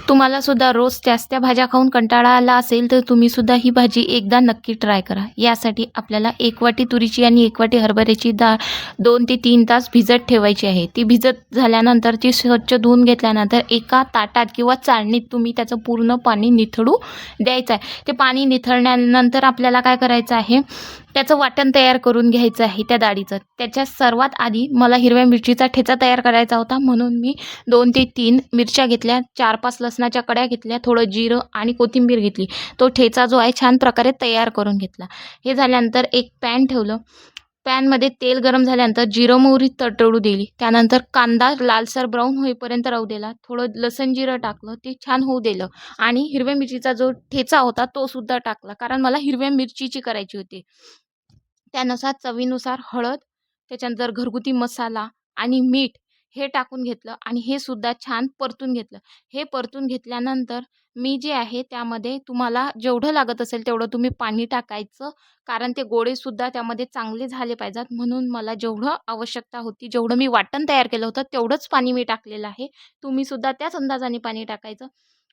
तुम्हाला सुद्धा रोज त्या भाज्या खाऊन कंटाळा आला असेल तर तुम्ही सुद्धा ही भाजी एकदा नक्की ट्राय करा. यासाठी आपल्याला 1 वाटी तुरीची आणि 1 वाटी हरभऱ्याची डाळ 2 ते 3 तास भिजत ठेवायची आहे. ती भिजत झाल्यानंतर ती स्वच्छ धुवून घेतल्यानंतर एका ताटात किंवा चाळणीत तुम्ही त्याचं पूर्ण पाणी निथळू द्यायचं आहे. ते पाणी निथळल्यानंतर आपल्याला काय करायचं आहे, त्याचं वाटण तयार करून घ्यायचं आहे त्या डाळीचं. त्याच्यात सर्वात आधी मला हिरव्या मिरचीचा ठेचा तयार करायचा होता, म्हणून मी 2 ते 3 मिरच्या घेतल्या, 4-5 लसणाच्या कड्या घेतल्या, थोडं जिरं आणि कोथिंबीर घेतली. तो ठेचा जो आहे छान प्रकारे तयार करून घेतला. हे झाल्यानंतर एक पॅन ठेवलं. पॅनमध्ये तेल गरम झाल्यानंतर जिरं मोहरी तडतडू दिली. त्यानंतर कांदा लालसर ब्राऊन होईपर्यंत राहू दिला. थोडं लसूण जिरं टाकलं, ते छान होऊ दिलं आणि हिरव्या मिरचीचा जो ठेचा होता तो सुद्धा टाकला, कारण मला हिरव्या मिरचीची करायची होती. त्यानुसार चवीनुसार हळद, त्याच्यानंतर घरगुती मसाला आणि मीठ हे टाकून घेतलं आणि हे सुद्धा छान परतून घेतलं. हे परतून घेतल्यानंतर मी जे आहे त्यामध्ये तुम्हाला जेवढं लागत असेल तेवढं तुम्ही पाणी टाकायचं, कारण ते गोळेसुद्धा त्यामध्ये चांगले झाले पाहिजेत. म्हणून मला जेवढं आवश्यकता होती, जेवढं मी वाटण तयार केलं होतं तेवढंच पाणी मी टाकलेलं आहे. तुम्हीसुद्धा त्याच अंदाजाने पाणी टाकायचं.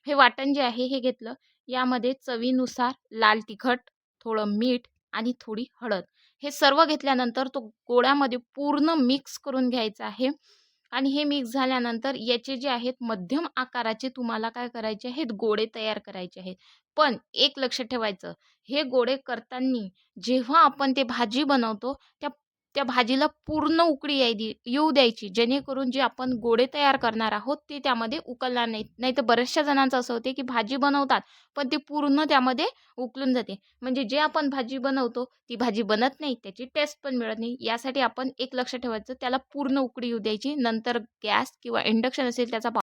हे वाटण जे आहे हे घेतलं. यामध्ये चवीनुसार लाल तिखट, थोडं मीठ आणि थोडी हळद हे सर्व घेतल्यानंतर तो गोळ्यामध्ये पूर्ण मिक्स करून घ्यायचं आहे. आणि हे मिक्स झाल्यानंतर याचे जे आहेत मध्यम आकाराचे तुम्हाला काय करायचे आहेत, गोळे तयार करायचे आहेत. पण एक लक्षात ठेवायचं, हे गोळे करताना जेव्हा आपण ते भाजी बनवतो त्या त्या भाजीला पूर्ण उकळी येऊ द्यायची, जेणेकरून जे आपण गोळे तयार करणार आहोत ते त्यामध्ये उकळणार नाहीत. नाहीतर बऱ्याचशा जणांचं असं होते की भाजी बनवतात पण ते पूर्ण त्यामध्ये उकळून जाते. म्हणजे जे आपण भाजी बनवतो ती भाजी बनत नाही, त्याची टेस्ट पण मिळत नाही. यासाठी आपण एक लक्ष ठेवायचं, त्याला पूर्ण उकळी येऊ द्यायची. नंतर गॅस किंवा इंडक्शन असेल त्याचा